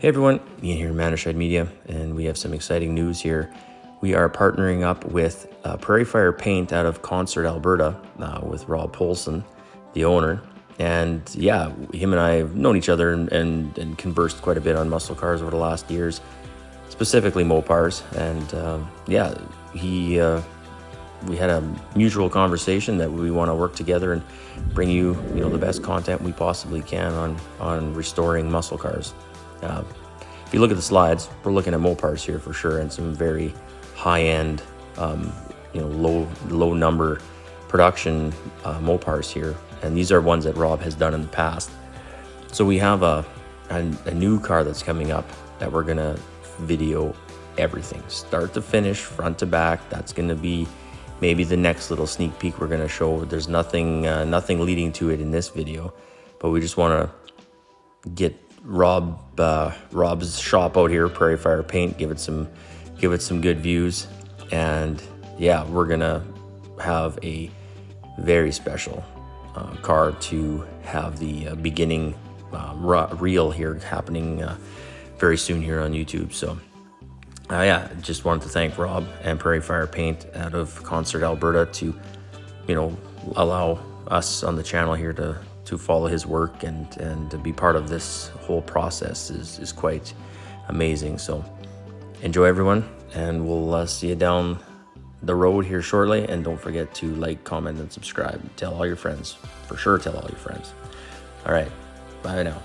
Hey everyone, Ian here, Manishide Media, and we have some exciting news here. We are partnering up with Prairefire Paint out of Concert, Alberta, with Rob Polson, the owner. And yeah, him and I have known each other and conversed quite a bit on muscle cars over the last years, specifically Mopars. And we had a mutual conversation that we want to work together and bring you the best content we possibly can on restoring muscle cars. If you look at the slides, we're looking at Mopars here for sure, and some very high-end, low number production Mopars here, and these are ones that Rob has done in the past. So we have a new car that's coming up that we're gonna video everything, start to finish, front to back. That's gonna be maybe the next little sneak peek we're gonna show. There's nothing leading to it in this video, but we just want to get Rob's shop out here, Prairefire Paint, give it some good views. And yeah, we're gonna have a very special car to have the beginning reel here happening very soon here on YouTube. So yeah, just wanted to thank Rob and Prairefire Paint out of Concert, Alberta, to allow us on the channel here to follow his work and to be part of this whole process is quite amazing. So enjoy everyone, and we'll see you down the road here shortly. And don't forget to like, comment, and subscribe. Tell all your friends. For sure, tell all your friends. All right, bye now.